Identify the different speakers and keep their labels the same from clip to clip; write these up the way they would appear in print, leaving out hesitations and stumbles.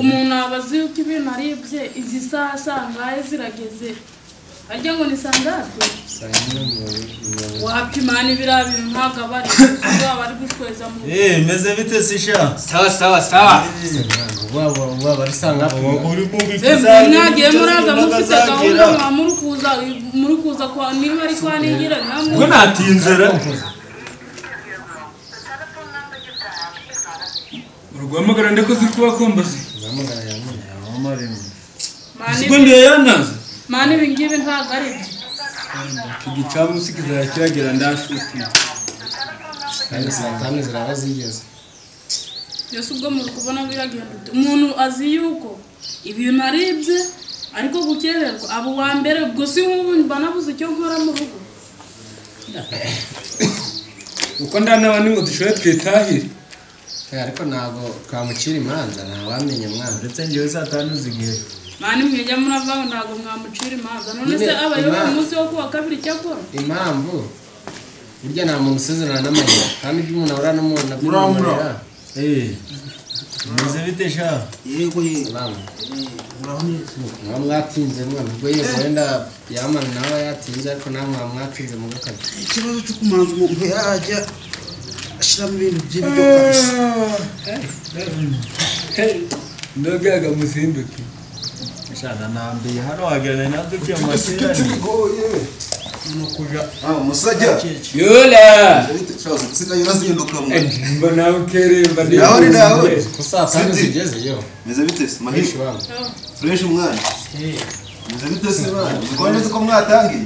Speaker 1: umuntu abazi yuko ibintu aribye izi saha sangahe zirageze arya ngo ni sangahe wapimana ibira bintu ntabwo bari bari gushweza mu
Speaker 2: meze bite sisha
Speaker 3: sawa
Speaker 2: waba ari sangahe uri
Speaker 1: mubikiza mwagiye muraza mufite gahunda muri kuza kwa niba ari kwa ningira namwe
Speaker 2: ngo natinzera urwamagara ndeko zikuba kombazi urwamagara yamare siko ndiye yanaza
Speaker 1: mani bingibe ntago ari
Speaker 2: igicamu sikizara kiragera ndashuti
Speaker 3: kandi satani zirabazigeze
Speaker 1: yose ubwo muri kubona biragenda umuntu azi yuko ibintu aribye ariko gukererwa abo wa mbere ubwo si nk'ubu banabuze icyo nkora mu rugo
Speaker 2: uko ndanabandi ngo dushoboye twitahire
Speaker 3: ariko ntabwo twamucira imanza ntawamenye mwana
Speaker 2: ndetse ngewe satani uzigiye
Speaker 1: mani mwejya murava ntabwo mwamucira imanza none se abayoboye umunsi wo kuwa kabiri cyakora
Speaker 3: impamvu burya nta muntu usezerana n'amahera kandi ibyo umuntu ahora n'umuntu abyumvira
Speaker 2: meze bite sha
Speaker 3: yego salamu mwatinze mwana ubwo yego wenda yamana nawe yatinze ariko namwe mwatinze mu gakabiri
Speaker 4: ikibazo cyo kumanza umuntu yajya ashiramo ibintu by'ibyo kabisa
Speaker 2: ndogaga muzinduke shana nambiye hano wagerana naduke amasirani
Speaker 4: nukuja musajja
Speaker 2: yola
Speaker 4: chazo kusika yurazinduka mu
Speaker 2: mba nawe keremba
Speaker 4: nawe
Speaker 3: kusatani zigeze yo
Speaker 4: meze bite
Speaker 3: mahishi wangu
Speaker 4: fresh umwana meze bite se bana ukoneze ko mwatangiye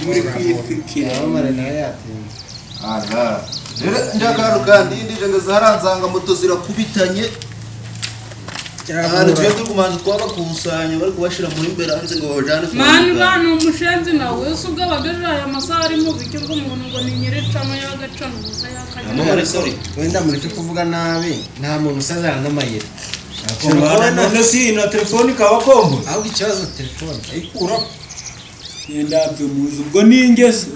Speaker 4: muri kwitwikira
Speaker 3: yamare nawe yatinze
Speaker 4: aha rero ndakaru kandi ndije ngo zaranzanga moto zirakubitanye cyane twe tukumanza twabakusanya bari kubashira muri mbere hanze ngo bajane
Speaker 1: mani bana umushenzi nawe usubwa bagaje aya masaha ari mu bike bw'umuntu ngo ni nyiricamo y'agacana ubusa yakajya
Speaker 3: wenda muri cyo kuvuga nabi nta muntu usezerana n'amayira
Speaker 2: none si na telefone kawa kombo
Speaker 3: ahubwo ikibazo telefone
Speaker 2: ayikura ndabyo muzi ubwo ningeso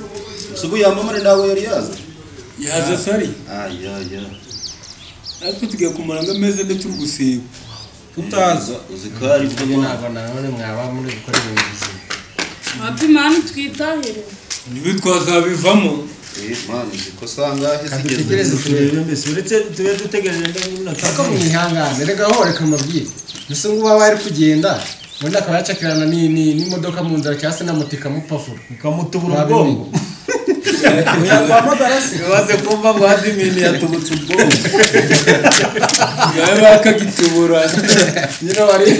Speaker 4: subu yamamare nawe yari
Speaker 2: yaza sari
Speaker 4: ya
Speaker 2: ariko tugiye kumara ngameze ndetse ugusiba tutaza
Speaker 4: uzikari
Speaker 3: ibyo ntabwo nanone mwaba muri gukora ibintu bizima
Speaker 1: ati mani twitahire
Speaker 2: nibi twazabivamo
Speaker 4: mani ziko sangahe
Speaker 3: dutegereze turebe
Speaker 2: mbese uretse tube dutegereje ndabona
Speaker 3: ariko mwihangane rega ho reka mabwire gusa ngo baba bari kugenda wenda akaba yacakirana n'imodoka mu nzira cyangwa se na moto ikamupafura
Speaker 2: ikamutubura ubwongo
Speaker 3: yakwamagara se
Speaker 2: waze kumva ngo adimini yatubutse ubwongo yawe bakagitubura
Speaker 3: nyine wari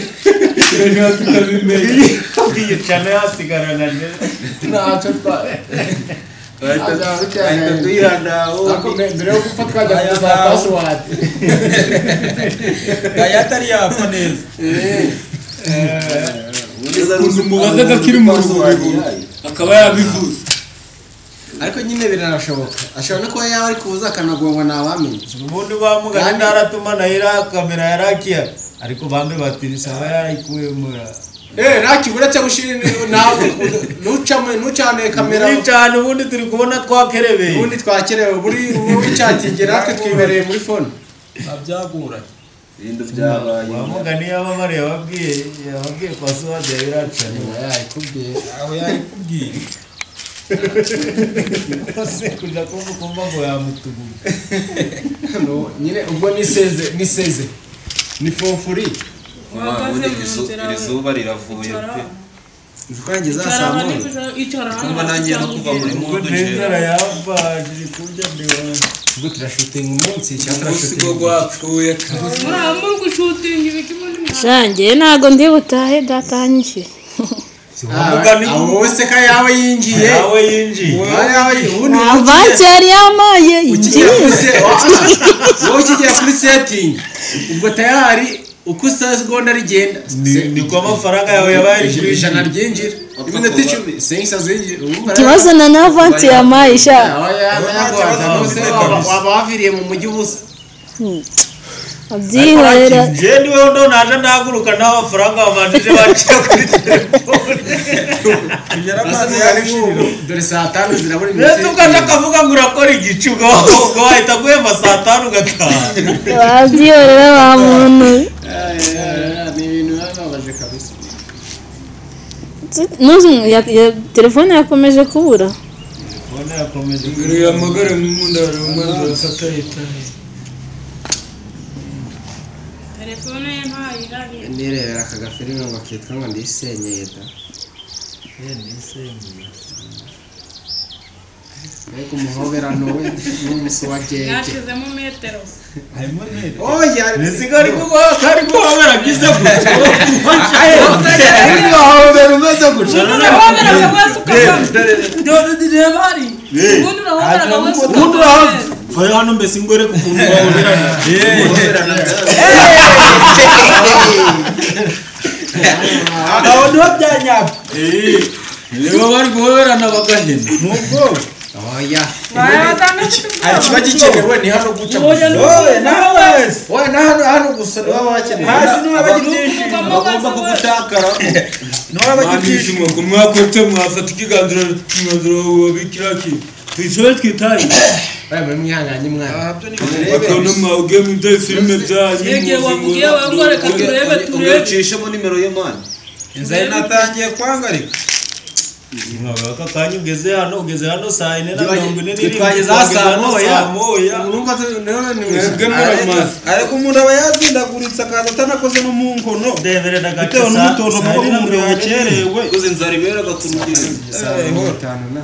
Speaker 2: rero tukabimenye ugiye cyane yasigarana
Speaker 3: ntacyo twari
Speaker 4: ahita tuyihandaho
Speaker 3: mbere yo gupfa twajya kuza password
Speaker 2: yatari yapfa neza
Speaker 4: umuntu
Speaker 2: mubaza gakiri mu rugo akaba yabivuze
Speaker 3: ariko nyine biranashoboka ashobora no kuba yaba ari kuza akanagongwa ntawamenye
Speaker 2: ubundi bamugana ndaratuma nahira kamera yarakiya ariko bambe batirisa yarayikuwemura
Speaker 3: raki uretse gushira nawe nucane kamera
Speaker 2: cyane ubundi turi kubona twakerebeye
Speaker 3: ubundi twakerewe buri cyatingera natwe twibereye muri phone
Speaker 2: abyagura
Speaker 4: ibintu byabaye
Speaker 2: wamugani yabamare yababwiye kwa suwade yaracane
Speaker 3: yayikubwiye
Speaker 2: aho yarikubwiye kose kuja kumva ngo yamutuguye
Speaker 3: no nyine ubwo niseze ni fofuri
Speaker 4: izuba riravuye pe
Speaker 3: Zukange zasamuye
Speaker 4: kumva nangiye no kuva muri mudu
Speaker 2: nzara yabaje kujya ndewa
Speaker 3: ubwo turashutinga umunsi cyangwa
Speaker 2: turashutinga gwapfuye
Speaker 1: muri gushutinga ibikimwe
Speaker 5: shange nago ndi butahe datanyishe
Speaker 3: wose ka yawe yinjiye
Speaker 5: avansi yari yamaye yinjiye
Speaker 3: wowe ukigira kuri setting ubwo tayari uko segonda rigenda
Speaker 2: ni kwa amafaranga yawe yabaye
Speaker 3: ijana ryinjira iminota 10 sensa zinjira
Speaker 5: ikibazo na avansi yamaye sha
Speaker 3: waba waviriye mu mujyi ubusa
Speaker 5: abyihorera
Speaker 2: njye niwe ndo naje ndahaguruka n'amafaranga bamanije bakira kuri telefone
Speaker 3: yaramaze yarishiriro dore saa 5 zirabura
Speaker 2: ndetse ukaje akavuga ngo urakora igicuga ngo wahita guhemba saa 5 ugataha
Speaker 5: abyihorera wa muntu
Speaker 3: ni ibintu babaje kabisa
Speaker 5: telefone yakomeje kubura
Speaker 2: telefone yakomeje
Speaker 6: uriya amagare mu mundaro umwanzuro afata leta
Speaker 1: telefone ye ntayihari
Speaker 3: nirebera aka gafilime ngo kitwa ngo ndisenyeye da ariko umuhoberano we n'umusi wa jeje
Speaker 1: yashizemo metero
Speaker 3: oya
Speaker 2: nisigari ko kari ko hobera gize gutyo
Speaker 3: hobera umeze gutyo
Speaker 1: urahobera wese ukava reba hari ubundi urahobera wese ukava
Speaker 2: Faya hano mbese ingore ku muntu wahoberana
Speaker 3: aho ndo byanyabyo
Speaker 6: niba bari guhoberana bagahena
Speaker 3: nubwo oya
Speaker 1: bayazana
Speaker 3: kiba gikenewe ni hano guca
Speaker 1: oya
Speaker 3: hano gusa ni baba bakeneye
Speaker 2: hasi niwe bagibyishimo
Speaker 4: bagomba kugutakara
Speaker 2: niwe bagibyishimo
Speaker 6: ko mwakwete mwafata ikiganzuro wabikiraki twishoye twitaye
Speaker 3: baya muri mwihanganye mwana
Speaker 6: bakona mwauge mu byo filime byanyu
Speaker 1: yege wavugiye ngo reka turebe
Speaker 4: ugacishemo nimero ye man
Speaker 2: inzara natangiye kwangarika mwabaka kanya ugeze hano saa 4:47
Speaker 3: twageze saa moya
Speaker 6: urumva mwebwe muramaze
Speaker 2: ariko umuntu aba yazindaguritse akaza atanakoze no mu nkono ndebere dagace saa 4:47
Speaker 4: uzi inzara ibera gakurugire
Speaker 3: na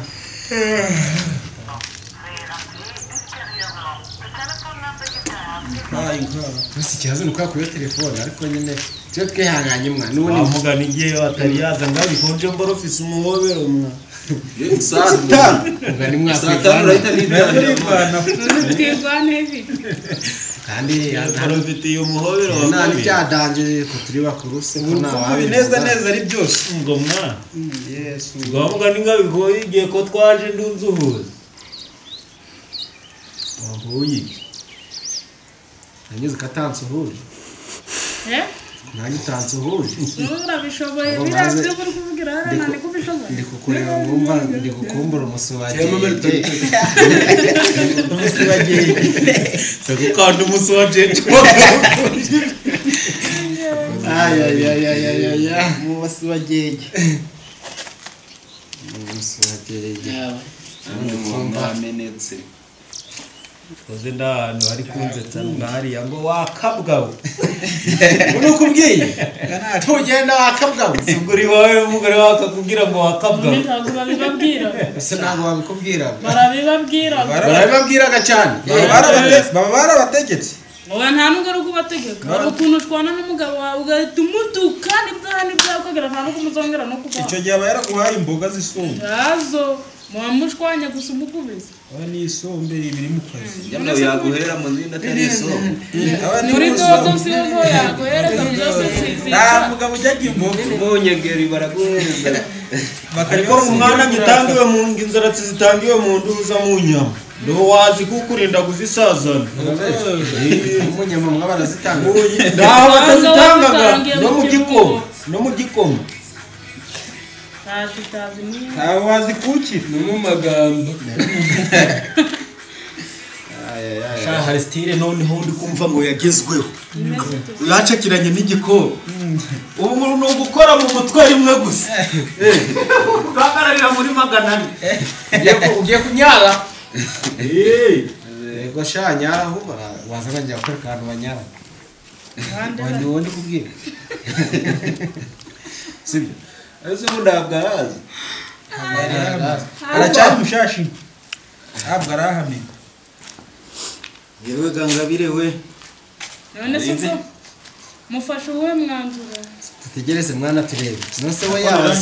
Speaker 3: Basi kihazo nuko yakuye telefone ariko nyine cyo twihanganye mwana n'ubundi
Speaker 2: wamugana igihe atari yaza ngabikonje mboro office umuhobero mwa
Speaker 4: saa 5
Speaker 3: mugani mwaka
Speaker 4: saa 5 rahita nibana
Speaker 1: twirwane ibi
Speaker 3: kandi
Speaker 2: yarafitiye umuhobero wa
Speaker 3: nani byadanje ko turi bakuru se ko nawe
Speaker 2: bineza neza ari byose ngo mwa yesu wamugana ngabigoye igihe ko twaje ndunzuhuza wahuye
Speaker 3: nanyuze katansuhuje nanyu tansuhuje
Speaker 1: urabishoboye birazwe buri kuvugira nani kubishoboye
Speaker 3: ndi kukureba ngumva ndi gukumbura umusubaje
Speaker 2: umusubaje sakukanda umusubaje
Speaker 3: aya
Speaker 2: umusubaje
Speaker 4: amenetse
Speaker 2: koze ndano ari kunzetsa ngari ngo wakabwawe
Speaker 3: unukubwiye tugenda wakabwawe
Speaker 2: suguri wawe umugore wakakubwira ngo wakabwawe
Speaker 1: ntabwo babibabwira
Speaker 3: ese ntabwo babikubwira
Speaker 1: barabibabwiraga
Speaker 3: cyane
Speaker 2: baba barabategetse
Speaker 1: oya nta nubwo ari ukubategeka ari ukuntu utwana n'umugabo wawe ugahita umutuka n'ibyaha ukagera nta nuko umuzongera no kubaho
Speaker 2: icyo gihe aba yaraguhaye imboga z'isumbe
Speaker 1: yazo mushwanya gusa umukubiza
Speaker 2: ni isombe ibiri mu kazi
Speaker 4: yamwe yaguhera mu nzinda atari isombe
Speaker 1: muri dodo siho yaguhereza byose
Speaker 2: nta mugabo ujyaga imboga
Speaker 4: munyegeri baraguhereza
Speaker 2: ariko umwana gitangiwe mu inzara zitangiwe mu nduza mu nyama ndo wazi kukurinda kuzisazana
Speaker 3: umunyama mwa barazitanga
Speaker 2: ndaho batazitangaga no mu gikoma ntawe wazi kukira
Speaker 6: no mu magambo
Speaker 2: hari style noneho ndi kumva ngo yagezweho yacakiranye n'igikoma ubu ni ugukora mu mutwe rimwe gusa ukagararira muri 400
Speaker 3: ugiye kunyara yego sha nyara huba wazana njya gukora kantu banyara wandi wondi kubwira
Speaker 4: sibyo ese mudabwarazi
Speaker 2: aracyari mushashi ntabwo arahamenya yewe gangabire we
Speaker 1: none se ko mufashe uwe mwanzuro
Speaker 3: tutegereze mwana turebe nose we yawe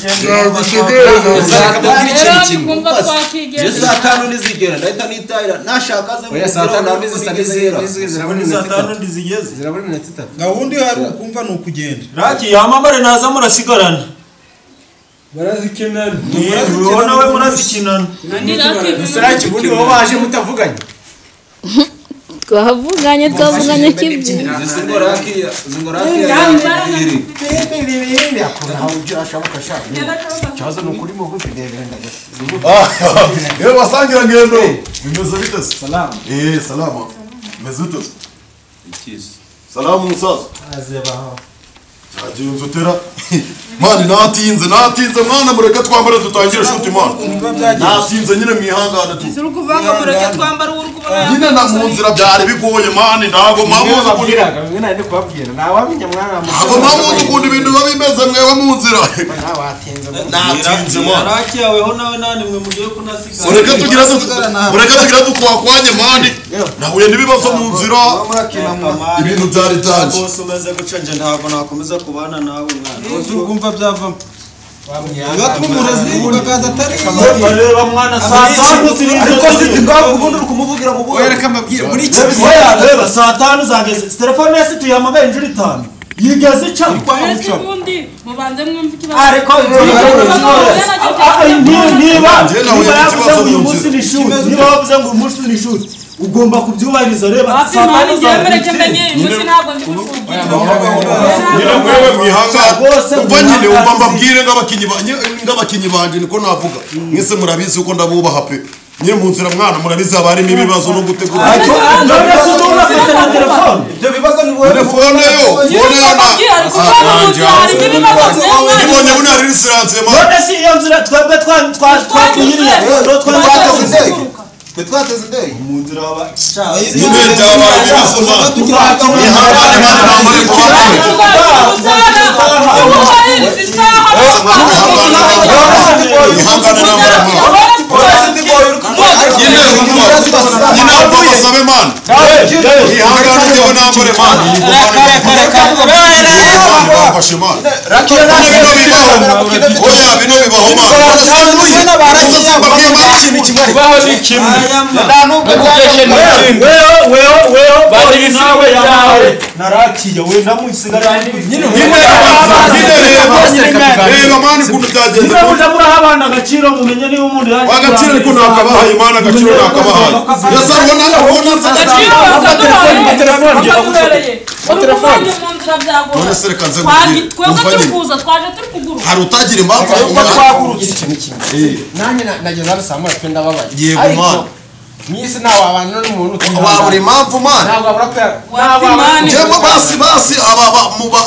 Speaker 4: Yesu atanu nizigera ndahita nitahira nashaka ze
Speaker 3: oya saa 5 nizisa
Speaker 2: zirabona saa 5 ndizigeze
Speaker 3: zirabona iminota 3
Speaker 2: gahunda hari ukumva ni ukugenda raki yamamare naza murasigarana
Speaker 6: barazikinana
Speaker 2: ubona we murazikinana
Speaker 3: raki ubundi bo baje mutavuganye
Speaker 5: twavuganye kibye
Speaker 7: Yewe basangira ngendo. Bimeze bite? Salama. Salama. Bimeze bite? Ikizi. Salamu musaza.
Speaker 3: azebaho
Speaker 7: Agenzo tera. Mani natinze mwana mureke twambara dutangire shuti mwana. Natinze nyine mwihangana tu.
Speaker 1: Zuru kuvanga mureke twambara urukubona.
Speaker 7: Nyine na mu nzira byari bigoye mani ntago mamuza kugira.
Speaker 3: mwe nari kubabwira nawabinya mwana
Speaker 7: Ntago mamuza kundi ibintu babimeze mwewe mu nzira.
Speaker 3: nawatinze
Speaker 7: mwana.
Speaker 2: Yaraki yaweho nawe nani mwe mugiye kunasiga.
Speaker 7: Mureke tugira dutwakwanye mani. Nahuye n'ibibazo mu nzira. Ibintu byari tanje.
Speaker 2: Bose umeze guca nje ntabwo nakomeza kubana nawe mwana.
Speaker 6: Urumva byavamo.
Speaker 2: Bareba mwana saa 5 zirinze.
Speaker 4: ariko siti ngaho ubundi uri kumuvugira mu buye
Speaker 3: reka mbabwire muri iki
Speaker 2: Reba saa 5 zageze. Telefone yasi tuyamagaye injiri 5. Yigeze ica.
Speaker 1: Kwese ubundi mubanze mwumve ikibazo.
Speaker 2: Ariko niba wavuze ngo umunsi ni ishuri ugomba kubyubahiriza reba saa 5
Speaker 1: ngemereke menye umunsi ntabwo ndi
Speaker 7: Nyine mwewe mwihangana umva nyine umva mbabwire ng'abakinyi banje niko navuga mwese murabizi uko ndabubaha pe nyine mu nzira mwana murabizi haba harimo ibibazo no gutegura
Speaker 4: ibyo bibazo ni wowe
Speaker 7: telefone yo nibonye bune hari lisansi
Speaker 2: none si iyo nzira twebwe twakuyiriye
Speaker 4: twe twateze indege
Speaker 2: mu nzira waba
Speaker 7: nyine byabaye ibibazo mwihangane mwana mwambare mwihangane nambara nyine umva basabe mwana mwihangane njyewe nambare mwana bamfashe mwana bino bibaho
Speaker 6: Kubaho ni kimwe.
Speaker 2: narakiye we namusigara
Speaker 7: reba mani kuntu byagenze
Speaker 2: murahabana agaciro mumenye niba umuntu
Speaker 7: agaciro ariko nakabahaye imana agaciro nakabahaye yasa ubona
Speaker 1: telefone mu nzira byagora.
Speaker 7: none se reka nze
Speaker 1: Twebwe turi kuza twaje turi kugura.
Speaker 7: hari utagira impamvu
Speaker 3: nanjye nageze hano saa moya pe ndababaye
Speaker 7: yego mana
Speaker 3: mwisi ntawabana n'umuntu
Speaker 7: wabura impamvu mana
Speaker 3: ntabwo abura pe
Speaker 7: njyewe basi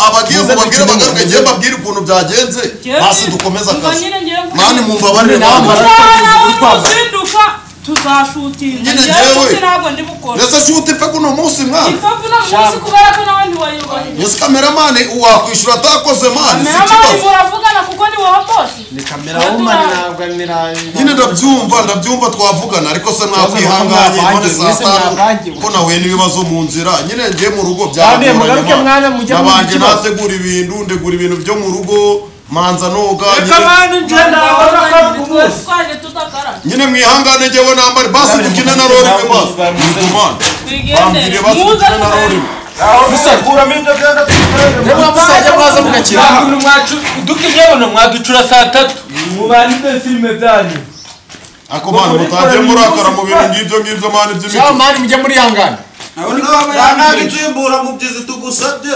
Speaker 7: abagiye mubabwire bagaruke njyewe mbabwire ukuntu byagenze basi dukomeze akazi mani mumbabarire
Speaker 1: Uzinduka tuzashutinga.
Speaker 7: Nyine njyewe.
Speaker 1: Ntabwo ndi bukora.
Speaker 7: ndetse shuti pe kuno munsi mwana
Speaker 1: Ipfa kuno munsi kubera ko nawe ntiwayirwanya.
Speaker 7: yesi kameramani wakwishyura atakoze mani si
Speaker 1: Meramani
Speaker 7: ikibazo
Speaker 1: muravugana kuko ni wowe boss.
Speaker 3: ni kamera woman ntabwo
Speaker 7: nyine ndabyumva twavugana ariko se mwakwihanganye none saa 5 ko nahuye n'ibibazo mu nzira nyine ngiye mu rugo byagoranye nabanje nategura ibintu ndegura ibintu byo mu rugo manza noga
Speaker 1: Twaje tutakara.
Speaker 7: nyine mwihangane njyewe nambare basi dukine na rori we basi nidumane bambwire basi dukine na rori
Speaker 3: reba musajya mwaza mugakira
Speaker 6: Dukinyabona mwaducura saa 3. Mubanike filime byanyu.
Speaker 7: ako mani mutagiye murakara mu bintu ngibyo mani
Speaker 3: cyangwa
Speaker 7: by'imiti
Speaker 3: mani mujye muri hangana
Speaker 4: ntabwo ituyimbura mu byizi tugusabye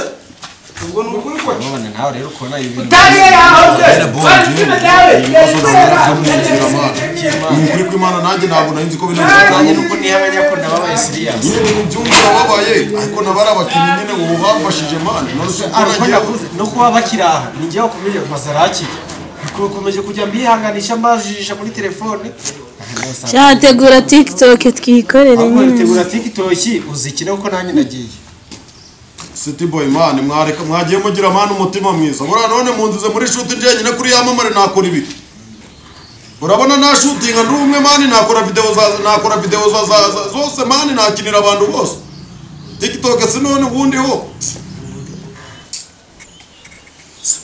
Speaker 4: ubwo ni ukuri ko
Speaker 3: none nawe rero ukona ibintu
Speaker 7: ni ukuri kw'imana nanjye ntabwo nari nzi ko bino
Speaker 3: nanjye nuko nihanganya ko ndababaye serious
Speaker 7: byumva babaye ariko nabari abakinnyi nyine ubu bafashije mani none se uko
Speaker 3: ariko
Speaker 7: nagiye
Speaker 3: navuze no kuba bakiri aha ni njyewe wakomeje mazaraki ukomeje kujya mbihanganisha mbajijisha muri telefone
Speaker 5: cyategura tiktok twikorere
Speaker 3: ahubwo
Speaker 5: nyine
Speaker 3: ritegura tiktok uzikine kuko nanjye nagiye
Speaker 7: City boy man mwagiye mugira mani umutima mwiza bura none munzize muri shoot njyenyine kuri yamamare nakora ibi urabona na shootinga ndi umwe mani nakora video zose mani nakinira abantu bose TikTok sinone ubundi ho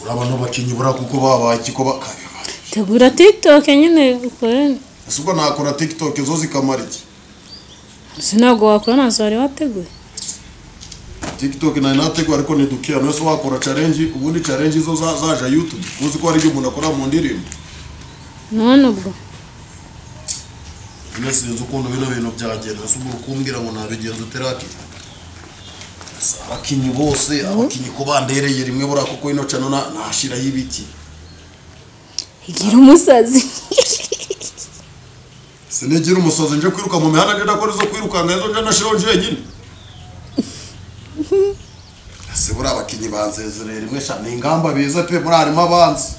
Speaker 7: urabona bakinyi bura kuko babaye kiko bakabye
Speaker 5: tegura tiktok nyine ukore
Speaker 7: asuko nakora TikTok zo zikamara iki
Speaker 5: sinago wakora nazo wari wateguye
Speaker 7: TikTok nategwa ariko nidukiya no so wakora challenge ubundi challenge zo zaje YouTube uzi ko ari byo umuntu akora mu ndirimbo
Speaker 5: none ubwo
Speaker 7: ine sinzi ukuntu bino bintu byagenda ese ubu kumbwira ngo nabigenza uteraki abakinyi bose abakinyi ko bandereye rimwe bura kuko ino cano nashiraho ibiti
Speaker 5: igira umusazi
Speaker 7: sinigira umusazi nje kwiruka mu mihanda nje nakora izo kwirukanga ejo nje nashiraho njyenyine ese bura abakinyi banzezerera rimwe sha ni ingamba biza pe muri harimo abanzi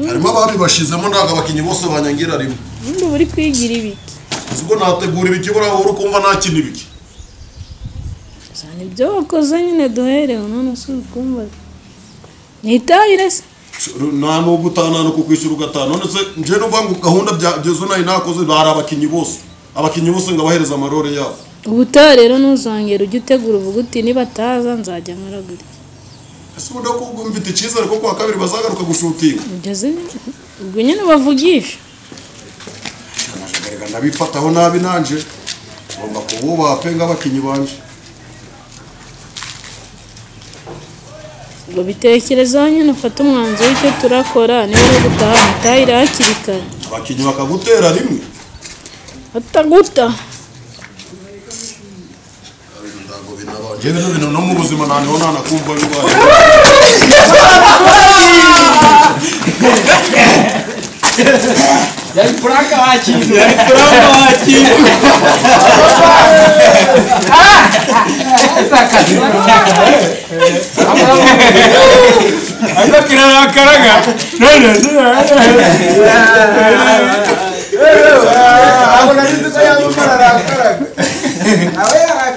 Speaker 7: harimo ababi bashizemo ndaga abakinyi bose banyangira rimwe
Speaker 5: undi buri kwigira ibiki
Speaker 7: ubwo nategura ibiki bura uri kumva nakina ibiki
Speaker 5: cyane ibyo wakoze nyine duherewe none se ukumva nitayire se
Speaker 7: nta no gutana no kukwishyura ugatana none se nje numva ngo gahunda byezo nayi nakoze bari abakinyi bose ngabahereza amarore yabo
Speaker 5: ubutaha rero ntuzongere ujye utegura uvuga uti niba ataza nzajya nkaragura
Speaker 7: ese ubundi ko mfite icyizere ko kuwa kabiri bazagaruka gushutinga
Speaker 5: ugeze ubwo nyine bavugisha
Speaker 7: nashagarirwa ndabifataho nabi nanje ngomba kububaha pe ng'abakinyi banje
Speaker 5: ubwo bitekerezaho nyine ufate umwanzuro w'icyo turakora niba uri gutaha mutahire hakiri kare
Speaker 7: abakinyi bakagutera rimwe
Speaker 5: bataguta
Speaker 7: njye bino bintu no mu buzima naniho nanakumva bibaye
Speaker 6: yari puraka wakintu
Speaker 2: ariko kirarakaraga none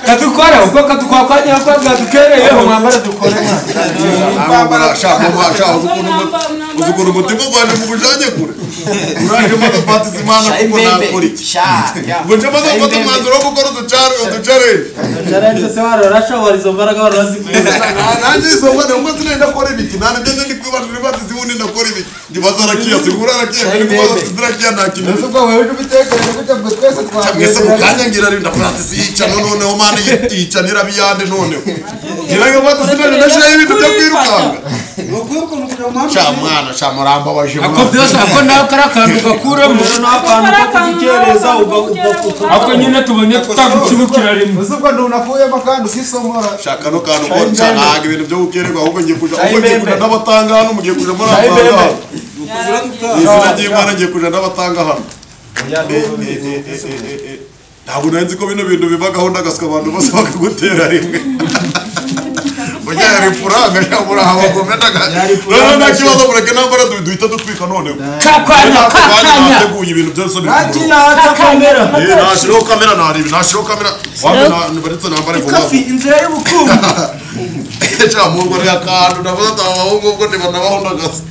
Speaker 6: kadukora uko kadukora kwa nyako bwadukereyeho mwambara dukore
Speaker 7: uzukura umutima gwaje mu bujanye kure uraje maze pati zimana kuko nakora iki buje maze pati mwanzuro wo gukora uducare
Speaker 2: se warashobora izo mbaraga warazikuza
Speaker 7: nanjye izo mbaraga ngo sinenda kora ibiki nane ngende ndi kwibashira pati zibundi ndakora ibiki ndibaza rakiya sigura rakiya ndi kubaza zirakiya nakino
Speaker 4: ubwo wewe ubitekereje gute bwo twese
Speaker 7: mwese mukanya ngira rinda pati zica noneho mana yicanira biyande noneho ngira ngo pati sinenda ndashira ibintu byo kwirukanga
Speaker 4: ukwiruka mu mwana
Speaker 7: cha mwana cha muramba baje
Speaker 6: ako byose ako nawe karakantu gakuramo
Speaker 2: ukikereza
Speaker 6: ako nyine tubonye tutagukibukira rimwe
Speaker 4: uzubwo ndunakuyemo kandi ukisomora
Speaker 7: shaka no kantu ko cyanaga ibintu byo gukererwa ahubwo ngiye kuja n'abatanga hano mugiye kuja muri azanga izina ry'Imana ngiye kuja n'abatanga hano ntabwo nanzi ko bino bintu bibagaho ndagaswa abantu bose bakagutera rimwe Oya yari puranga cyangwa abagome nta kibazo mureke nambara duhita dutwika noneho
Speaker 6: kakanya
Speaker 7: nateguye ibintu byose biri
Speaker 6: kamera
Speaker 7: nashiraho kamera nashiraho kamera baretse nambare vuba
Speaker 2: inzira y'ubukungu
Speaker 7: cyangwa mu ngo ya kantu ndavuga ati abahungu ubwo ndibanabaho ndagasa